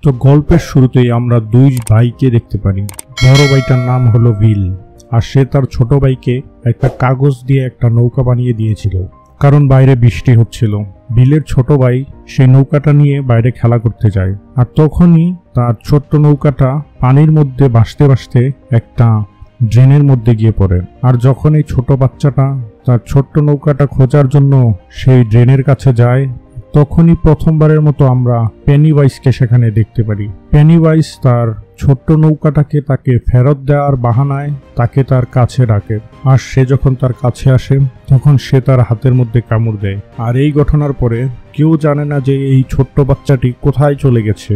তো গল্পের শুরুতেই আমরা দুই ভাইকে দেখতে পারি। বড় ভাইটার নাম হলো বিল, আর সে তার ছোট ভাইকে একটা কাগজ দিয়ে একটা নৌকা বানিয়ে দিয়েছিল, কারণ বাইরে বৃষ্টি হচ্ছিল। বিলের ছোট ভাই সেই নৌকাটা নিয়ে বাইরে খেলা করতে যায়, আর তখনই তার ছোট্ট নৌকাটা পানির মধ্যে ভাসতে ভাসতে একটা ড্রেনের মধ্যে গিয়ে পড়ে। আর যখন এই ছোট বাচ্চাটা তার ছোট্ট নৌকাটা খোঁজার জন্য সেই ড্রেনের কাছে যায়, তখনই প্রথমবারের মতো আমরা পেনিওয়াইজকে সেখানে দেখতে পারি। পেনিওয়াইজ তার ছোট্ট নৌকাটাকে তাকে ফেরত দেওয়ার বাহানায় তাকে তার কাছে ডাকে, আর সে যখন তার কাছে আসে তখন সে তার হাতের মধ্যে কামড় দেয়। আর এই ঘটনার পরে কেউ জানে না যে এই ছোট্ট বাচ্চাটি কোথায় চলে গেছে,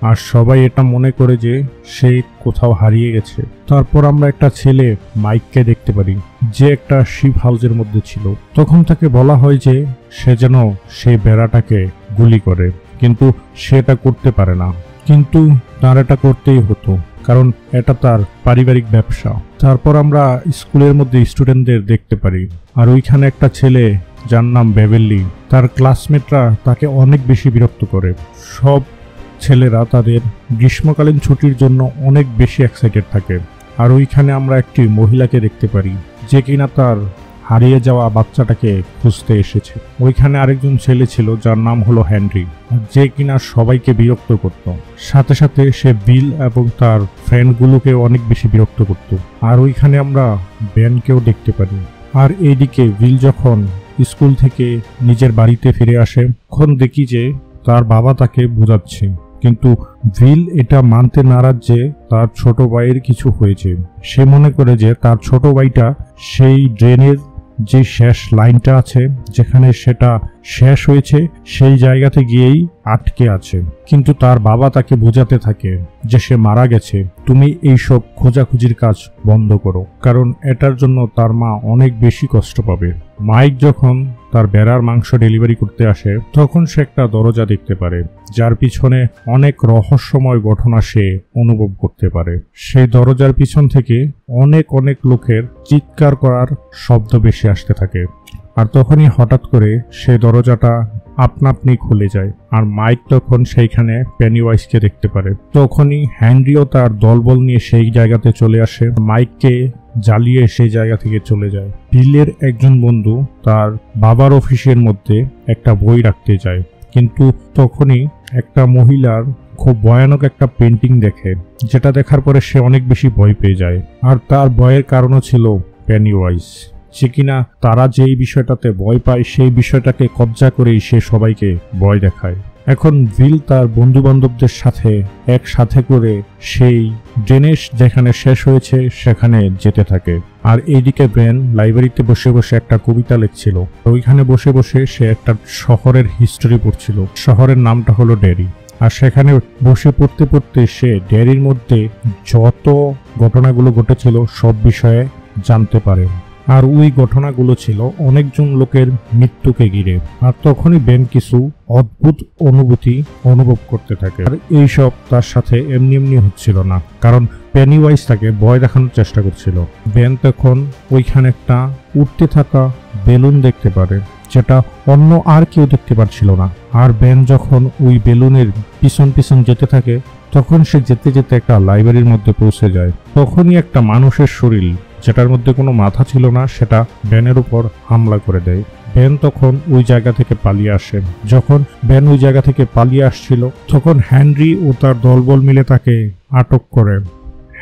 আর সবাই এটা মনে করে যে সে কোথাও হারিয়ে গেছে। তারপর আমরা একটা ছেলে মাইককে দেখতে পারি, যে একটা শিপ হাউসের মধ্যে ছিল। তখন তাকে বলা হয় যে সে যেন সেই বেড়াটাকে গুলি করে, কিন্তু সেটা করতে পারে না। কিন্তু তার এটা করতেই হতো, কারণ এটা তার পারিবারিক ব্যবসা। তারপর আমরা স্কুলের মধ্যে স্টুডেন্টদের দেখতে পারি, আর ওইখানে একটা ছেলে যার নাম বেবেলি, তার ক্লাসমেটরা তাকে অনেক বেশি বিরক্ত করে। সব ছেলেরা তাদের গ্রীষ্মকালীন ছুটির জন্য অনেক বেশি এক্সাইটেড থাকে। আর ওইখানে আমরা একটি মহিলাকে দেখতে পারি, যে কিনা তার হারিয়ে যাওয়া বাচ্চাটাকে খুঁজতে এসেছে। ওইখানে আরেকজন ছেলে ছিল যার নাম হলো হেনরি, যে কিনা সবাইকে বিরক্ত করত। সাথে সাথে সে বিল এবং তার ফ্রেন্ডগুলোকে অনেক বেশি বিরক্ত করত। আর ওইখানে আমরা বেনকেও দেখতে পারি। আর এইদিকে বিল যখন স্কুল থেকে নিজের বাড়িতে ফিরে আসে, তখন দেখি যে তার বাবা তাকে বোঝাচ্ছে, কিন্তু বিল এটা মানতে নারাজ যে তার ছোট ভাইয়ের কিছু হয়েছে। সে মনে করে যে তার ছোট ভাইটা সেই ড্রেনের যে শেষ লাইনটা আছে, যেখানে সেটা শেষ হয়েছে, সেই জায়গাতে গিয়েই আটকে আছে। কিন্তু তার বাবা তাকে বোঝাতে থাকে যে সে মারা গেছে, তুমি এইসব খোঁজাখুঁজির কাজ বন্ধ করো, কারণ এটার জন্য তার মা অনেক বেশি কষ্ট পাবে। মাইক যখন তার বেড়ার মাংস ডেলিভারি করতে আসে, তখন সে একটা দরজা দেখতে পারে, যার পিছনে অনেক রহস্যময় ঘটনা সে অনুভব করতে পারে। সেই দরজার পিছন থেকে অনেক অনেক লোকের চিৎকার করার শব্দ বেশি আসতে থাকে। আর তখনই হঠাৎ করে সেই দরজাটা আপনা আপনি খুলে যায়, আর মাইক তখন সেইখানে পেনিওয়াইজকে দেখতে পারে। তখনই হেনরিও তার দলবল নিয়ে সেই জায়গাতে চলে আসে, মাইককে জ্বালিয়ে সেই জায়গা থেকে চলে যায়। বিলের একজন বন্ধু তার বাবার অফিসের মধ্যে একটা বই রাখতে যায়, কিন্তু তখনই একটা মহিলার খুব ভয়ানক একটা পেন্টিং দেখে, যেটা দেখার পরে সে অনেক বেশি ভয় পেয়ে যায়। আর তার ভয়ের কারণও ছিল পেনিওয়াইজ, সে কিনা তারা যেই বিষয়টাতে ভয় পায় সেই বিষয়টাকে কবজা করেই সে সবাইকে ভয় দেখায়। এখন বিল তার বন্ধু বান্ধবদের সাথে একসাথে করে সেই ড্রেনেজ যেখানে শেষ হয়েছে সেখানে যেতে থাকে। আর এইদিকে ব্রেন লাইব্রেরিতে বসে বসে একটা কবিতা লিখছিল। ওইখানে বসে বসে সে একটা শহরের হিস্টোরি পড়ছিল। শহরের নামটা হলো ডেরি। আর সেখানে বসে পড়তে পড়তে সে ডেরির মধ্যে যত ঘটনাগুলো ঘটেছিল সব বিষয়ে জানতে পারে। আর ওই ঘটনাগুলো ছিল অনেকজন লোকের মৃত্যুকে ঘিরে। আর তখনই বেন কিছু অদ্ভুত অনুভূতি অনুভব করতে থাকে। আর এইসব তার সাথে এমনি এমনি হচ্ছিল না, কারণ পেনিওয়াইজ তাকে ভয় দেখানোর চেষ্টা করছিল। বেন তখন ওইখানে একটা উঠতে থাকা বেলুন দেখতে পারে, যেটা অন্য আর কেউ দেখতে পারছিল না। আর বেন যখন ওই বেলুনের পিছন পিছন যেতে থাকে, তখন সে যেতে যেতে একটা লাইব্রেরির মধ্যে পৌঁছে যায়। তখনই একটা মানুষের শরীর, যেটার মধ্যে কোনো মাথা ছিল না, সেটা বেনের উপর হামলা করে দেয়। বেন তখন ওই জায়গা থেকে পালিয়ে আসে। যখন বেন ওই জায়গা থেকে পালিয়ে আসছিল, তখন হেনরি ও তার দলবল মিলে তাকে আটক করে।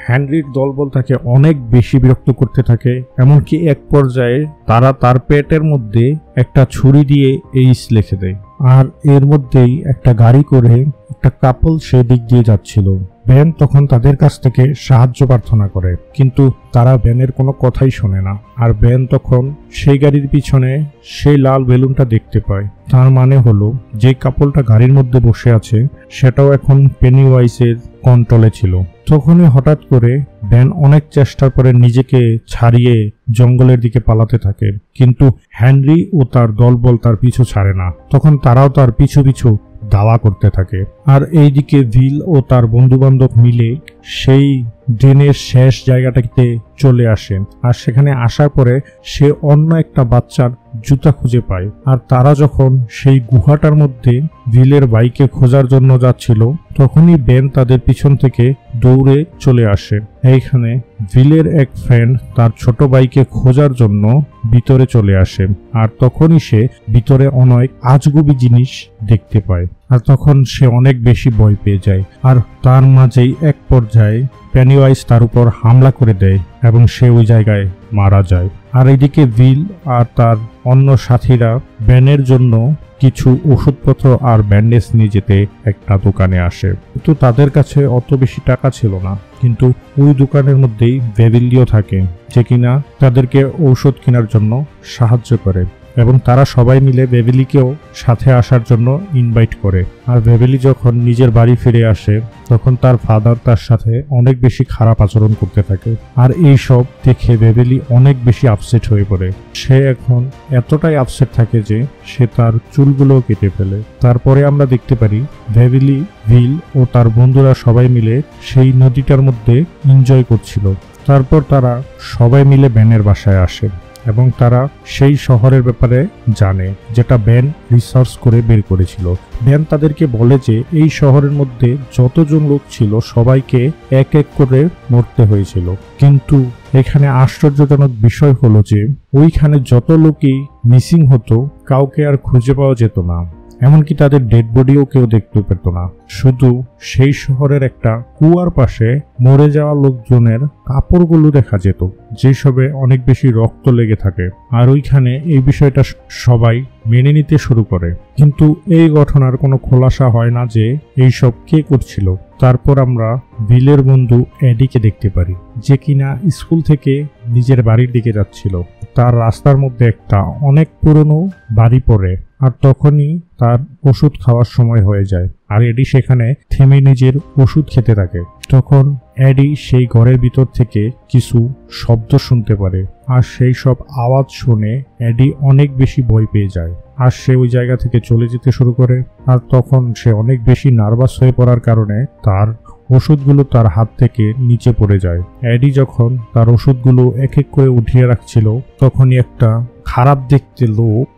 হেনরির দলবল তাকে অনেক বেশি বিরক্ত করতে থাকে, এমনকি এক পর্যায়ে তারা তার পেটের মধ্যে একটা ছুরি দিয়ে এইস লিখে দেয়। আর এর মধ্যেই একটা গাড়ি করে একটা কাপল সেদিক দিয়ে যাচ্ছিল। বেন তখন তাদের কাছ থেকে সাহায্য প্রার্থনা করে, কিন্তু তারা বেনের কোনো কথাই শোনে না। আর বেন তখন সেই গাড়ির পিছনে সেই লাল বেলুনটা দেখতে পায়। তার মানে হলো যে কাপলটা গাড়ির মধ্যে বসে আছে সেটাও এখন পেনিওয়াইজের কন্ট্রোলে ছিল। তখনই হঠাৎ করে বেন অনেক চেষ্টার পরে নিজেকে ছাড়িয়ে জঙ্গলের দিকে পালাতে থাকে, কিন্তু হেনরি ও তার দলবল তার পিছু ছাড়ে না। তখন তারাও তার পিছু পিছু দাওয়া করতে থাকে। আর এইদিকে বিল ও তার বন্ধু বান্ধব মিলে সেই ড্রেনের শেষ জায়গাটাতে চলে আসে। আর সেখানে আসার পরে সে অন্য একটা বাচ্চার জুতা খুঁজে পায়। আর তারা যখন সেই গুহাটার মধ্যে ভিলের বাইকে খোঁজার জন্য যাচ্ছিল, তখনই বেন তাদের পিছন থেকে দৌড়ে চলে আসে। এইখানে ভিলের এক ফ্রেন্ড তার ছোট বাইকে খোঁজার জন্য ভিতরে চলে আসে। আর তখনই সে ভিতরে অনেক আজগুবি জিনিস দেখতে পায়। আর তখন সে অনেক বেশি ভয় পেয়ে যায়। আর তার মাঝেই এক পর্যায়ে পেনিওয়াইজ তার উপর হামলা করে দেয় এবং সে ওই জায়গায় মারা যায়। আর এদিকে ভিল আর তার অন্য সাথীরা বেনের জন্য কিছু ওষুধপত্র আর ব্যান্ডেজ নিয়ে যেতে একটা দোকানে আসে। কিন্তু তাদের কাছে অত বেশি টাকা ছিল না। কিন্তু ওই দোকানের মধ্যেই ভেভিলিও থাকে, যে কিনা তাদেরকে ঔষধ কেনার জন্য সাহায্য করে এবং তারা সবাই মিলে ভেভিলিকেও সাথে আসার জন্য ইনভাইট করে। আর ভেভিলি যখন নিজের বাড়ি ফিরে আসে, তখন তার ফাদার তার সাথে অনেক বেশি খারাপ আচরণ করতে থাকে। আর এই সব দেখে ভেভিলি অনেক বেশি আপসেট হয়ে পড়ে। সে এখন এতটাই আপসেট থাকে যে সে তার চুলগুলোও কেটে ফেলে। তারপরে আমরা দেখতে পারি ভেভিলি, ভিল ও তার বন্ধুরা সবাই মিলে সেই নদীটার মধ্যে এনজয় করছিল। তারপর তারা সবাই মিলে বেনের বাসায় আসে এবং তারা সেই শহরের ব্যাপারে জানে, যেটা বেন রিসার্চ করে বের করেছিল। বেন তাদেরকে বলে যে এই শহরের মধ্যে যতজন লোক ছিল সবাইকে এক এক করে মরতে হয়েছিল। কিন্তু এখানে আশ্চর্যজনক বিষয় হলো যে ওইখানে যত লোকই মিসিং হতো, কাউকে আর খুঁজে পাওয়া যেত না। এমনকি তাদের ডেড বডিও কেউ দেখতে পেত না। শুধু সেই শহরের একটা কুয়ার পাশে মরে যাওয়া লোকজনের কাপড়গুলো দেখা যেত, যেসবে অনেক বেশি রক্ত লেগে থাকে। আর ওইখানে এই বিষয়টা সবাই মেনে নিতে শুরু করে। কিন্তু এই ঘটনার কোনো খোলাসা হয় না যে এইসব কে করছিল। তারপর আমরা ভিলের বন্ধু এডিকে দেখতে পারি, যে কিনা স্কুল থেকে নিজের বাড়ির দিকে যাচ্ছিল। তার রাস্তার মধ্যে একটা অনেক পুরনো বাড়ি পড়ে। আর তখনই তার ওষুধ খাওয়ার সময় হয়ে যায়। আর এডি সেখানে থেমে নিজের ওষুধ খেতে থাকে। তখন এডি সেই ঘরের ভিতর থেকে কিছু শব্দ শুনতে পারে। আর সেই সব আওয়াজ শুনে এডি অনেক বেশি ভয় পেয়ে যায়। আর সে ওই জায়গা থেকে চলে যেতে শুরু করে। আর তখন সে অনেক বেশি নার্ভাস হয়ে পড়ার কারণে তার ওষুধগুলো তার হাত থেকে নিচে পড়ে যায়। এডি যখন তার ওষুধগুলো এক এক করে উঠিয়ে রাখছিল, তখনই একটা খারাপ দেখতে লোক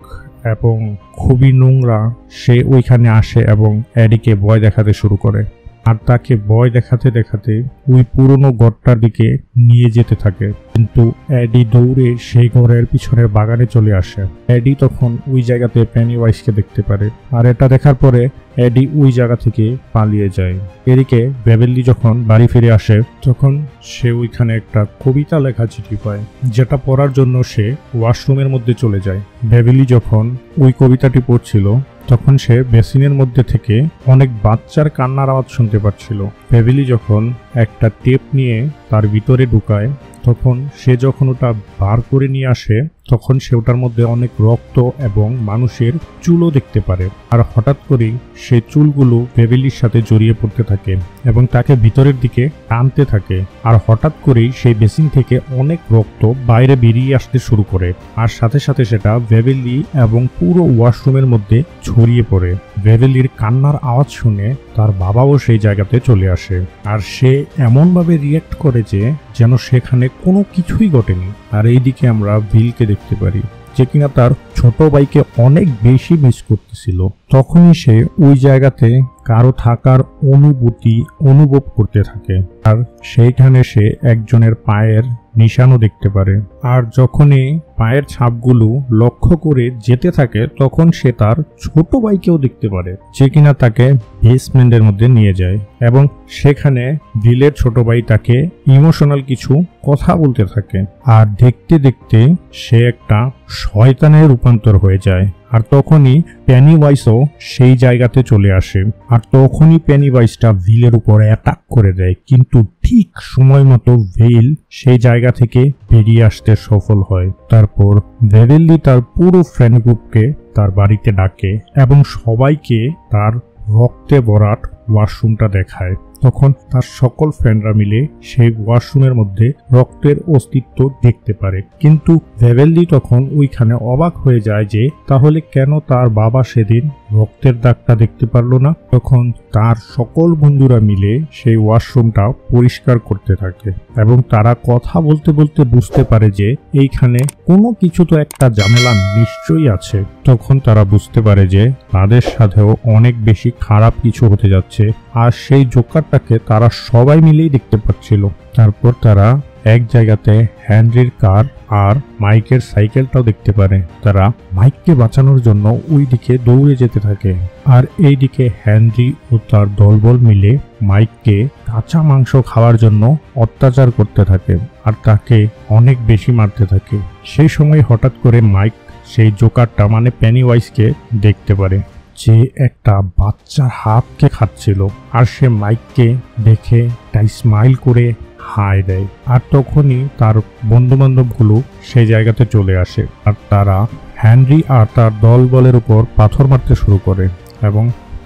এবং খুবই নোংরা সে ওইখানে আসে এবং এডিকে ভয় দেখাতে শুরু করে। আর তাকে ভয় দেখাতে দেখাতে ওই পুরনো ঘরটার দিকে নিয়ে যেতে থাকে। কিন্তু এডি দৌড়ে সেই ঘরের পিছনের বাগানে চলে আসে। এডি তখন ওই জায়গাতে পেনিওয়াইজকে দেখতে পারে। আর এটা দেখার পরে এডি ওই জায়গা থেকে পালিয়ে যায়। এদিকে ভেভিলি যখন বাড়ি ফিরে আসে, তখন সে ওইখানে একটা কবিতা লেখা চিঠি পায়, যেটা পড়ার জন্য সে ওয়াশরুমের মধ্যে চলে যায়। ভেভিলি যখন ওই কবিতাটি পড়ছিল, তখন সে বেসিনের মধ্যে থেকে অনেক বাচ্চার কান্নার আওয়াজ শুনতে পাচ্ছিল। ভেভিলি যখন একটা টেপ নিয়ে তার ভিতরে ঢুকায়, তখন সে যখন ওটা বার করে নিয়ে আসে, তখন সে ওটার মধ্যে অনেক রক্ত এবং মানুষের চুলও দেখতে পারে। আর হঠাৎ করেই সেই চুলগুলো ভেভিলির সাথে জড়িয়ে পড়তে থাকে এবং তাকে ভিতরের দিকে টানতে থাকে। আর হঠাৎ করেই সেই বেসিন থেকে অনেক রক্ত বাইরে বেরিয়ে আসতে শুরু করে। আর সাথে সাথে সেটা ভেভিলি এবং পুরো ওয়াশরুমের মধ্যে ছড়িয়ে পড়ে। ভেভিলির কান্নার আওয়াজ শুনে তার বাবাও সেই জায়গাতে চলে আসে। আর সে এমনভাবে রিয়্যাক্ট করে যে যেন সেখানে কোনো কিছুই ঘটেনি। আর এইদিকে আমরা ভিলকে দেখতে পারি, যে কিনা তার ছোট ভাইকে অনেক বেশি মিস করতেছিল। তখনই সে ওই জায়গাতে কারো থাকার অনুভূতি অনুভব করতে থাকে। আর সেইখানে সে একজনের পায়ের নিশানও দেখতে পারে। আর যখনই পায়ের ছাপগুলো লক্ষ্য করে যেতে থাকে, তখন সে তার ছোট ভাইকেও দেখতে পারে, যে কিনা তাকে বেসমেন্টের মধ্যে নিয়ে যায়। এবং সেখানে ভিলের ছোট ভাই তাকে ইমোশনাল কিছু কথা বলতে থাকে। আর দেখতে দেখতে সে একটা শয়তানে রূপান্তর হয়ে যায়। আর তখনই পেনিওয়াইজও সেই জায়গাতে চলে আসে। আর তখনই পেনিওয়াইজটা ভিলের উপরে অ্যাটাক করে দেয়। কিন্তু ঠিক সময় মতো ভিল সেই জায়গা থেকে বেরিয়ে আসতে সফল হয়। তারপর ভেভিলি তার পুরো ফ্রেন্ড গ্রুপকে তার বাড়িতে ডাকে এবং সবাইকে তার রক্তে ভরাট ওয়াশরুমটা দেখায়। তখন তার সকল ফ্রেন্ডরা মিলে সেই ওয়াশরুমের মধ্যে রক্তের অস্তিত্ব দেখতে পারে। কিন্তু ভেবেললি তখন ওইখানে অবাক হয়ে যায় যে তাহলে কেন তার বাবা সেদিন রক্তের দাগটা দেখতে পারলো না। তখন তার সকল বন্ধুরা মিলে সেই ওয়াশরুমটা পরিষ্কার করতে থাকে এবং তারা কথা বলতে বলতে বুঝতে পারে যে এইখানে কোনো কিছু তো একটা ঝামেলা নিশ্চয়ই আছে। তখন তারা বুঝতে পারে যে তাদের সাথেও অনেক বেশি খারাপ কিছু হতে যাচ্ছে, আর সেই জোকারটাকে তারা সবাই মিলেই দেখতে পাচ্ছিল। তারপর তারা এক জায়গাতে হেনরির কার আর মাইকের সাইকেলটাও দেখতে পারে। তারা মাইককে বাঁচানোর জন্য ওই দিকে দৌড়ে যেতে থাকে, আর এইদিকে হেনরি ও তার দলবল মিলে মাইককে কাঁচা মাংস খাওয়ার জন্য অত্যাচার করতে থাকে আর তাকে অনেক বেশি মারতে থাকে। সেই সময় হঠাৎ করে মাইক সেই জোকারটা মানে পেনিওয়াইজকে দেখতে পারে যে একটা বাচ্চার হাতকে খাচ্ছিল, আর সে মাইককে দেখে তাই স্মাইল করে হাই দেয়। আর তখনই তার বন্ধু বান্ধবগুলো সেই জায়গাতে চলে আসে, আর তারা হেনরি আর তার দলবলের উপর পাথর মারতে শুরু করে এবং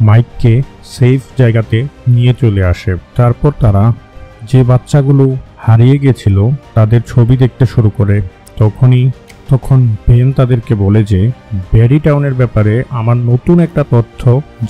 মাইককে সেফ জায়গাতে নিয়ে চলে আসে। তারপর তারা যে বাচ্চাগুলো হারিয়ে গেছিল তাদের ছবি দেখতে শুরু করে। তখন বেন তাদেরকে বলে যে ব্যারি টাউনের ব্যাপারে আমার নতুন একটা তথ্য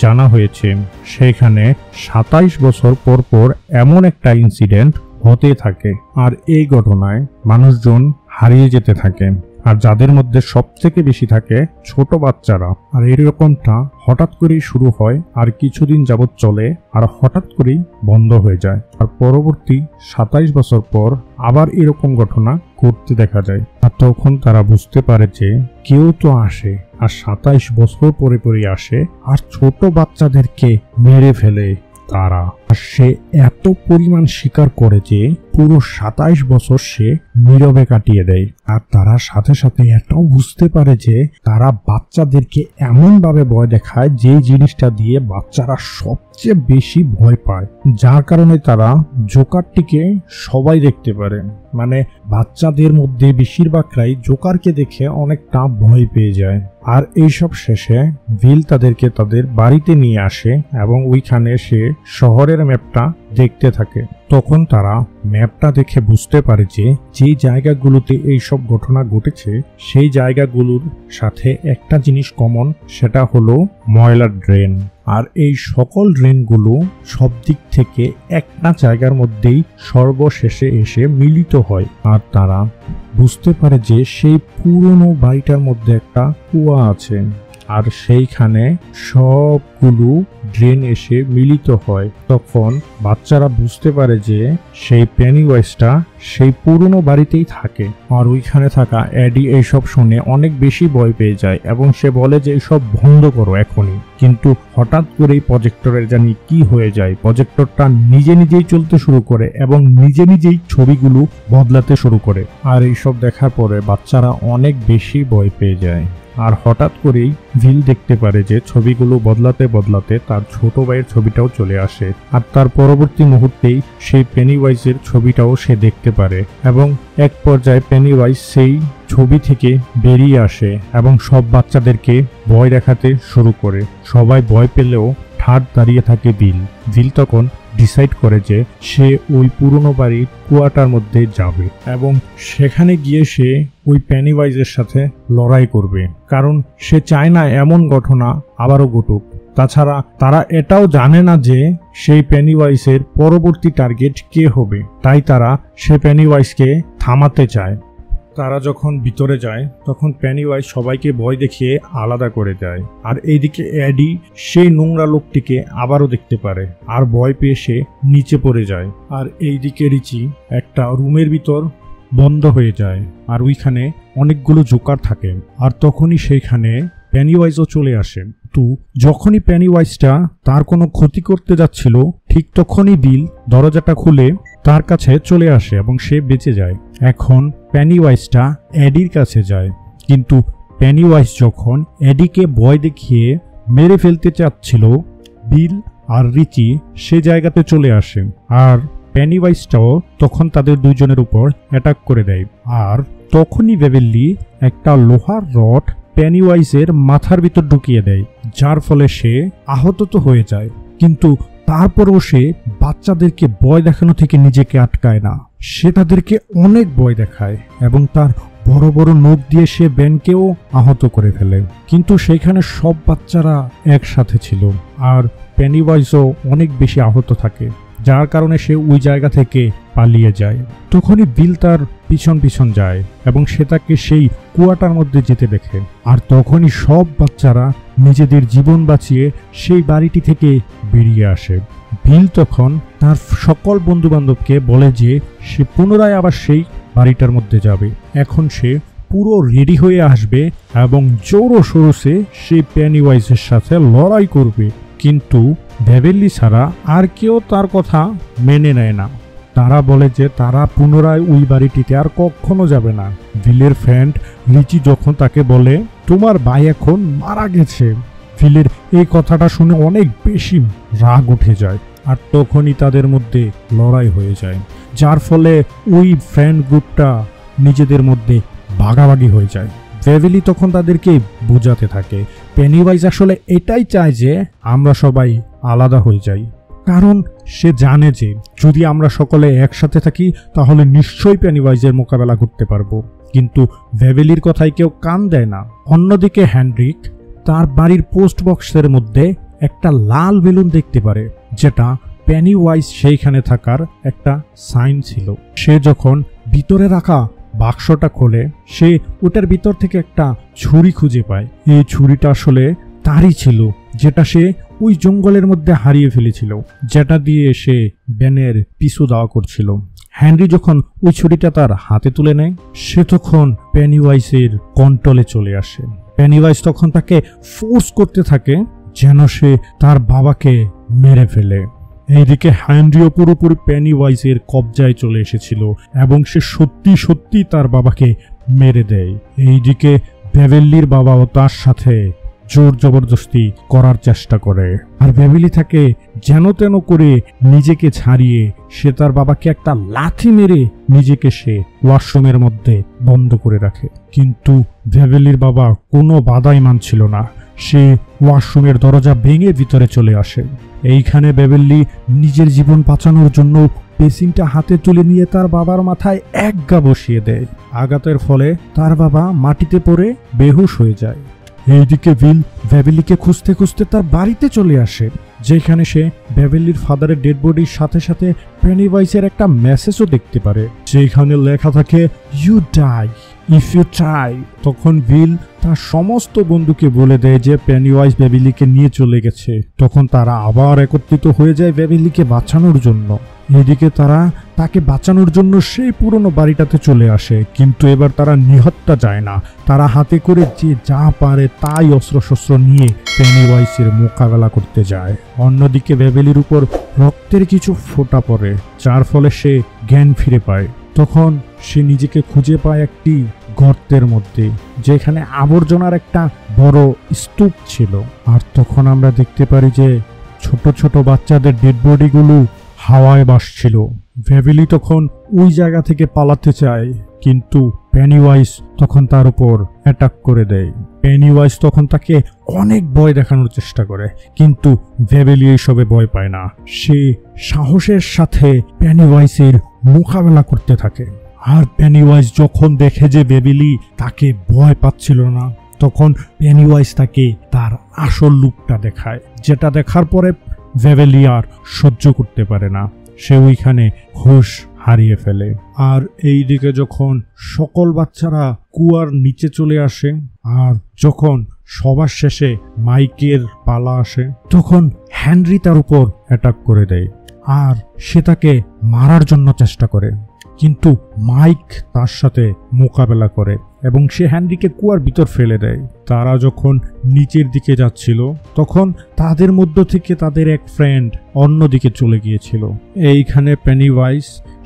জানা হয়েছে। সেখানে 27 বছর পর পর এমন একটা ইনসিডেন্ট হতে থাকে, আর এই ঘটনায় মানুষজন হারিয়ে যেতে থাকে, আর যাদের মধ্যে সবথেকে বেশি থাকে ছোট বাচ্চারা। আর এরকমটা হঠাৎ করেই শুরু হয় আর কিছুদিন যাবৎ চলে, আর হঠাৎ করেই বন্ধ হয়ে যায়। আর পরবর্তী 27 বছর পর আবার এরকম ঘটনা ঘটতে দেখা যায়। আর তখন তারা বুঝতে পারে যে কেউ তো আসে, আর 27 বছর পরে পরে আসে আর ছোট বাচ্চাদেরকে মেরে ফেলে তারা। আর সে এত পরিমাণ শিকার করে যে পুরো 27 বছর সে নীরবে কাটিয়ে দেয়। আর তারা সাথে সাথে এটাও বুঝতে পারে যে তারা বাচ্চাদেরকে এমন ভাবে ভয় দেখায় যে জিনিসটা দিয়ে বাচ্চারা সবচেয়ে বেশি ভয় পায়, যার কারণে তারা জোকারটিকে সবাই দেখতে পারে। মানে বাচ্চাদের মধ্যে বেশিরভাগরাই জোকারকে দেখে অনেকটা ভয় পেয়ে যায়। আর এইসব শেষে ভিল তাদেরকে তাদের বাড়িতে নিয়ে আসে এবং ওইখানে সে শহরের ম্যাপটা দেখতে থাকে। তখন তারা ম্যাপটা দেখে বুঝতে পারে যে যেই জায়গাগুলোতে এইসব ঘটনা ঘটেছে সেই জায়গাগুলোর সাথে একটা জিনিস কমন, সেটা হলো ময়লার ড্রেন। আর এই সকল ড্রেনগুলো সব দিক থেকে একটা জায়গার মধ্যেই সর্বশেষে এসে মিলিত হয়। আর তারা বুঝতে পারে যে সেই পুরনো বাড়িটার মধ্যে একটা কুয়া আছে, আর সেইখানে সবগুলো ড্রেন এসে মিলিত হয়। তখন বাচ্চারা বুঝতে পারে যে সেই পেনিওয়াইজটা সেই পুরনো বাড়িতেই থাকে। আর ওইখানে থাকা এডি এইসব শুনে অনেক বেশি ভয় পেয়ে যায় এবং সে বলে যে এইসব বন্ধ করো এখনই। কিন্তু হঠাৎ করেই প্রজেক্টরের জানি কি হয়ে যায়, প্রজেক্টরটা নিজে নিজেই চলতে শুরু করে এবং নিজে নিজেই ছবিগুলো বদলাতে শুরু করে। আর এইসব দেখার পরে বাচ্চারা অনেক বেশি ভয় পেয়ে যায়। আর হঠাৎ করেই ভিল দেখতে পারে যে ছবিগুলো বদলাতে বদলাতে তার ছোট ভাইয়ের ছবিটাও চলে আসে, আর তার পরবর্তী মুহূর্তেই সেই পেনিওয়াইজের ছবিটাও সে দেখতে পারে এবং এক পর্যায়ে পেনিওয়াইজ সেই ছবি থেকে বেরিয়ে আসে এবং সব বাচ্চাদেরকে ভয় দেখাতে শুরু করে। সবাই ভয় পেলেও ঠাড় দাঁড়িয়ে থাকে ভিল তখন ডিসাইড করে যে সে ওই পুরনো বাড়ির কুয়াটার মধ্যে যাবে এবং সেখানে গিয়ে সে ওই পেনিওয়াইজের সাথে লড়াই করবে, কারণ সে চায় না এমন ঘটনা আবারও ঘটুক। তাছাড়া তারা এটাও জানে না যে সেই পেনিওয়াইজের পরবর্তী টার্গেট কে হবে, তাই তারা সে পেনিওয়াইজকে থামাতে চায়। তারা যখন ভিতরে যায় তখন পেনিওয়াইজ সবাইকে ভয় দেখিয়ে আলাদা করে দেয়। আর এইদিকে এডি সেই নোংরা লোকটিকে আবারও দেখতে পারে আর ভয় পেয়ে সে নিচে পড়ে যায়। আর এইদিকে রিচি একটা রুমের ভিতর বন্ধ হয়ে যায়, আর ওইখানে অনেকগুলো জোকার থাকে। আর তখনই সেইখানে পেনিওয়াইজও চলে আসে। তো যখনই পেনিওয়াইজটা তার কোনো ক্ষতি করতে যাচ্ছিল ঠিক তখনই বিল দরজাটা খুলে তার কাছে চলে আসে এবং সে বেঁচে যায়। এখন পেনিওয়াইজটা এডির কাছে যায়, কিন্তু পেনিওয়াইজ যখন এডিকে ভয় দেখিয়ে মেরে ফেলতে চাচ্ছিল বিল আর রিচি সে জায়গাতে চলে আসে, আর পেনিওয়াইজটাও তখন তাদের দুইজনের উপর অ্যাটাক করে দেয়। আর তখনই বেবেল্লি একটা লোহার রড পেনিওয়াইজের মাথার ভিতর ঢুকিয়ে দেয়, যার ফলে সে আহত তো হয়ে যায়, কিন্তু তারপরও সে বাচ্চাদেরকে ভয় দেখানো থেকে নিজেকে আটকায় না। সে তাদেরকে অনেক ভয় দেখায় এবং তার বড় বড় নখ দিয়ে সে বেনকেও আহত করে ফেলে। কিন্তু সেখানে সব বাচ্চারা একসাথে ছিল আর পেনিওয়াইজও অনেক বেশি আহত থাকে, যার কারণে সে ওই জায়গা থেকে পালিয়ে যায়। তখনই বিল তার পিছন পিছন যায় এবং সে তাকে সেই কুয়াটার মধ্যে যেতে দেখে। আর তখনই সব বাচ্চারা নিজেদের জীবন বাঁচিয়ে সেই বাড়িটি থেকে বেরিয়ে আসে। বিল তখন তার সকল বন্ধু বান্ধবকে বলে যে সে পুনরায় আবার সেই বাড়িটার মধ্যে যাবে। এখন সে পুরো রেডি হয়ে আসবে এবং জোরো সোরসে সে পেনিওয়াইজের সাথে লড়াই করবে। কিন্তু বেভারলি ছাড়া আর কেউ তার কথা মেনে নেয় না। তারা বলে যে তারা পুনরায় ওই বাড়িটিতে আর কখনো যাবে না। বিলের ফ্রেন্ড রিচি যখন তাকে বলে তোমার ভাই এখন মারা গেছে, বিলের এই কথাটা শুনে অনেক বেশি রাগ উঠে যায় আর তখনই তাদের মধ্যে লড়াই হয়ে যায়, যার ফলে ওই ফ্রেন্ড গ্রুপটা নিজেদের মধ্যে ভাগাভাগি হয়ে যায়। বেভারলি তখন তাদেরকে বোঝাতে থাকে পেনিওয়াইজ আসলে এটাই চায় যে আমরা সবাই আলাদা হয়ে যাই, কারণ সে জানে যে যদি আমরা সকলে একসাথে থাকি তাহলে নিশ্চয়ই পেনিওয়াইজের মোকাবেলা করতে পারবো। কিন্তু বেভারলির কথায় কেউ কান দেয় না। অন্যদিকে হেনরিক তার বাড়ির পোস্ট বক্সের মধ্যে একটা লাল বেলুন দেখতে পারে, যেটা পেনিওয়াইজ সেইখানে থাকার একটা সাইন ছিল। সে যখন ভিতরে রাখা বাক্সটা খোলে সে ওটার ভিতর থেকে একটা ছুরি খুঁজে পায়। এই ছুরিটা আসলে তারই ছিল, যেটা সে ওই জঙ্গলের মধ্যে হারিয়ে ফেলেছিল, যেটা দিয়ে সে বেনের পিছু দেওয়া করছিল। হেনরি যখন ওই ছুরিটা তার হাতে তুলে নেয় সে তখন পেনিওয়াইজের কন্ট্রোলে চলে আসে। পেনিওয়াইজ তখন তাকে ফোর্স করতে থাকে যেন সে তার বাবাকে মেরে ফেলে। এইদিকে হেনরিও পুরোপুরি পেনিওয়াইজের কবজায় চলে এসেছিল এবং সে সত্যি সত্যি তার বাবাকে মেরে দেয়। এইদিকে বেভারলির বাবাও তার সাথে জোর জবরদস্তি করার চেষ্টা করে আর বেভারলি তাকে যেন তেন করে নিজেকে ছাড়িয়ে সে তার বাবাকে একটা লাথি মেরে নিজেকে সে ওয়াশরুমের মধ্যে বন্ধ করে রাখে। কিন্তু বেভারলির বাবা কোনো বাধাই মানছিল না, সে ওয়াশরুমের দরজা ভেঙে ভিতরে চলে আসে। এইখানে বেভারলি নিজের জীবন বাঁচানোর জন্য বেসিনটা হাতে তুলে নিয়ে তার বাবার মাথায় এক গা বসিয়ে দেয়। আঘাতের ফলে তার বাবা মাটিতে পড়ে বেহুশ হয়ে যায়। এইদিকে বিল বেভারলিকে খুঁজতে খুঁজতে তার বাড়িতে চলে আসে, যেখানে সে বেভারলির ফাদারের ডেড বডির সাথে সাথে পেনিওয়াইজের একটা মেসেজও দেখতে পারে, যেখানে লেখা থাকে you die if you try. তখন বিল তার সমস্ত বন্ধুকে বলে দেয় যে পেনিওয়াইজ বেভারলিকে নিয়ে চলে গেছে। তখন তারা আবার একত্রিত হয়ে যায় বেভারলিকে বাঁচানোর জন্য। এদিকে তারা তাকে বাঁচানোর জন্য সেই পুরনো বাড়িটাতে চলে আসে, কিন্তু এবার তারা নিহত্যা যায় না, তারা হাতে করে যে যা পারে তাই অস্ত্রশস্ত্র নিয়ে পেনিওয়াইজের মোকাবেলা করতে যায়। অন্যদিকে বেভারলির উপর রক্তের কিছু ফোঁটা পড়ে, যার ফলে সে জ্ঞান ফিরে পায়। তখন সে নিজেকে খুঁজে পায় একটি গর্তের মধ্যে, যেখানে আবর্জনার একটা বড় স্তূপ ছিল। আর তখন আমরা দেখতে পারি যে ছোট ছোট বাচ্চাদের ডেড বডিগুলো হাওয়ায় ভাসছিল। বেভারলি তখন ওই জায়গা থেকে পালাতে চায়, কিন্তু পেনিওয়াইজ তখন তার উপর অ্যাটাক করে দেয়। পেনিওয়াইজ তখন তাকে অনেক ভয় দেখানোর চেষ্টা করে, কিন্তু বেভারলি এইসবে ভয় পায় না। সে সাহসের সাথে পেনিওয়াইজের মোকাবেলা করতে থাকে। আর পেনিওয়াইজ যখন দেখে যে বেভারলি তাকে ভয় পাচ্ছিল না, তখন পেনিওয়াইজ তাকে তার আসল রূপটা দেখায়, যেটা দেখার পরে বেভারলি আর সহ্য করতে পারে না, সে ওইখানে হুঁশ হারিয়ে ফেলে। আর এই দিকে যখন সকল বাচ্চারা কুয়ার নিচে চলে আসে আর যখন সবার শেষে মাইকের পালা আসে, তখন হেনরি তার উপর অ্যাটাক করে দেয় আর সে তাকে মারার জন্য চেষ্টা করে, কিন্তু মাইক তার সাথে মোকাবেলা করে এবং সে হেনরিকে কুয়ার ভিতর ফেলে দেয়। তারা যখন নিচের দিকে যাচ্ছিল তখন তাদের মধ্য থেকে তাদের এক ফ্রেন্ড অন্যদিকে চলে গিয়েছিল। এইখানে পেনিওয়াইজ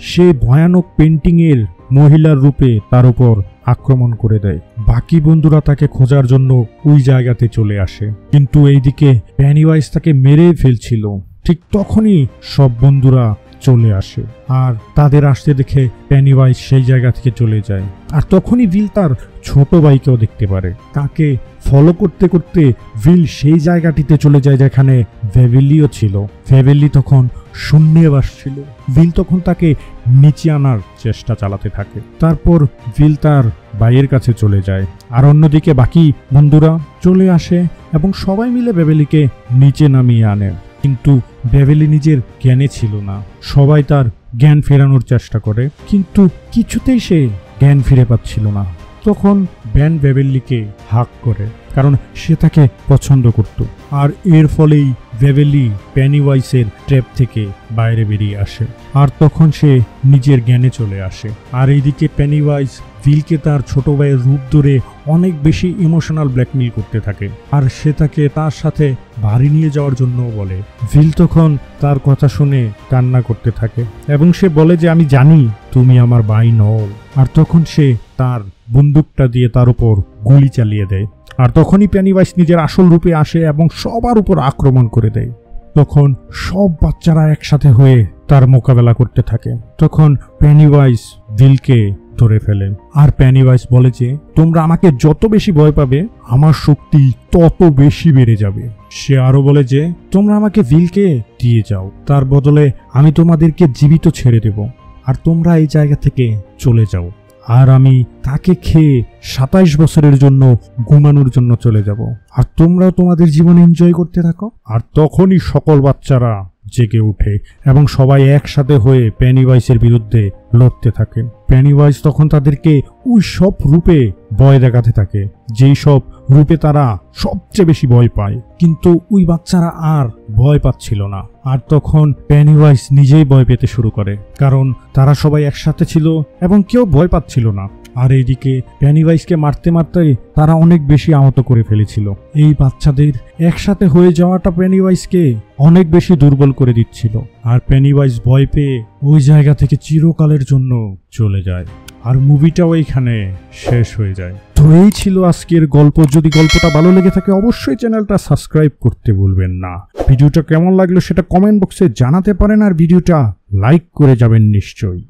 সে ভয়ানক পেন্টিং এর মহিলার রূপে তার উপর আক্রমণ করে দেয়। বাকি বন্ধুরা তাকে খোঁজার জন্য ওই জায়গাতে চলে আসে, কিন্তু এইদিকে পেনিওয়াইজ তাকে মেরে ফেলছিল। ঠিক তখনই সব বন্ধুরা চলে আসে আর তাদের আসতে দেখে পেনিওয়াইজ সেই জায়গা থেকে চলে যায়। আর তখনই বিল তার ছোট ভাইকেও দেখতে পারে, তাকে ফলো করতে করতে ভিল সেই জায়গাটিতে চলে যায় যেখানে ভেবেলিও ছিল। ভেবেলি তখন শূন্যে ভাসছিল। ভিল তখন তাকে নিচে আনার চেষ্টা চালাতে থাকে। তারপর ভিল তার ভাইয়ের কাছে চলে যায়, আর অন্যদিকে বাকি বন্ধুরা চলে আসে এবং সবাই মিলে ভেবেলিকে নিচে নামিয়ে আনে। কিন্তু ভেবেলি নিজের জ্ঞানে ছিল না। সবাই তার জ্ঞান ফেরানোর চেষ্টা করে, কিন্তু কিছুতেই সে জ্ঞান ফিরে পাচ্ছিল না। তখন ব্যান ভেবেলিকে হাক করে, কারণ সে তাকে পছন্দ করত। আর এর ফলেই ভেবেলি পেনিওয়াইসের ট্র্যাপ থেকে বাইরে বেরিয়ে আসে, আর তখন সে নিজের জ্ঞানে চলে আসে। আর এইদিকে পেনিওয়াইস ভিলকে তার ছোট ভাইয়ের রূপ ধরে অনেক বেশি ইমোশনাল ব্ল্যাকমেইল করতে থাকে, আর সে তাকে তার সাথে বাড়ি নিয়ে যাওয়ার জন্য বলে। ভিল তখন তার কথা শুনে কান্না করতে থাকে এবং সে বলে যে আমি জানি তুমি আমার ভাই নও। আর তখন সে তার বন্দুকটা দিয়ে তার উপর গুলি চালিয়ে দেয়। আর তখনই পেনিওয়াইস নিজের আসল রূপে আসে এবং সবার উপর আক্রমণ করে দেয়। তখন সব বাচ্চারা একসাথে হয়ে তার মোকাবেলা করতে থাকে। তখন পেনিওয়াইস ভিলকে ধরে ফেলে, আর পেনিওয়াইস বলে যে তোমরা আমাকে যত বেশি ভয় পাবে আমার শক্তি তত বেশি বেড়ে যাবে। সে আরো বলে যে তোমরা আমাকে ভিলকে দিয়ে যাও, তার বদলে আমি তোমাদেরকে জীবিত ছেড়ে দেব, আর তোমরা এই জায়গা থেকে চলে যাও, আর আমি তাকে খেয়ে 27 বছরের জন্য ঘুমানোর জন্য চলে যাব, আর তোমরাও তোমাদের জীবন এনজয় করতে থাকো। আর তখনই সকল বাচ্চারা জেগে ওঠে এবং সবাই একসাথে হয়ে পেনিওয়াইসের বিরুদ্ধে লড়তে থাকে। পেনিওয়াইস তখন তাদেরকে ওই সব রূপে ভয় দেখাতে থাকে যেই সব রূপে তারা সবচেয়ে বেশি ভয় পায়, কিন্তু ওই বাচ্চারা আর ভয় পাচ্ছিল না। আর তখন পেনিওয়াইস নিজেই ভয় পেতে শুরু করে, কারণ তারা সবাই একসাথে ছিল এবং কেউ ভয় পাচ্ছিল না। আর এইদিকে পেনিওয়াইসকে মারতে মারতে তারা অনেক বেশি আহত করে ফেলেছিল। এই বাচ্চাদের একসাথে হয়ে যাওয়াটা পেনিওয়াইসকে অনেক বেশি দুর্বল করে দিচ্ছিল, আর পেনিওয়াইস ভয় পেয়ে ওই জায়গা থেকে চিরকালের জন্য চলে যায়। আর মুভিটাও এইখানে শেষ হয়ে যায়। তো এই ছিল আজকের গল্প। যদি গল্পটা ভালো লেগে থাকে অবশ্যই চ্যানেলটা সাবস্ক্রাইব করতে ভুলবেন না। ভিডিওটা কেমন লাগলো সেটা কমেন্ট বক্সে জানাতে পারেন, আর ভিডিওটা লাইক করে যাবেন নিশ্চয়ই।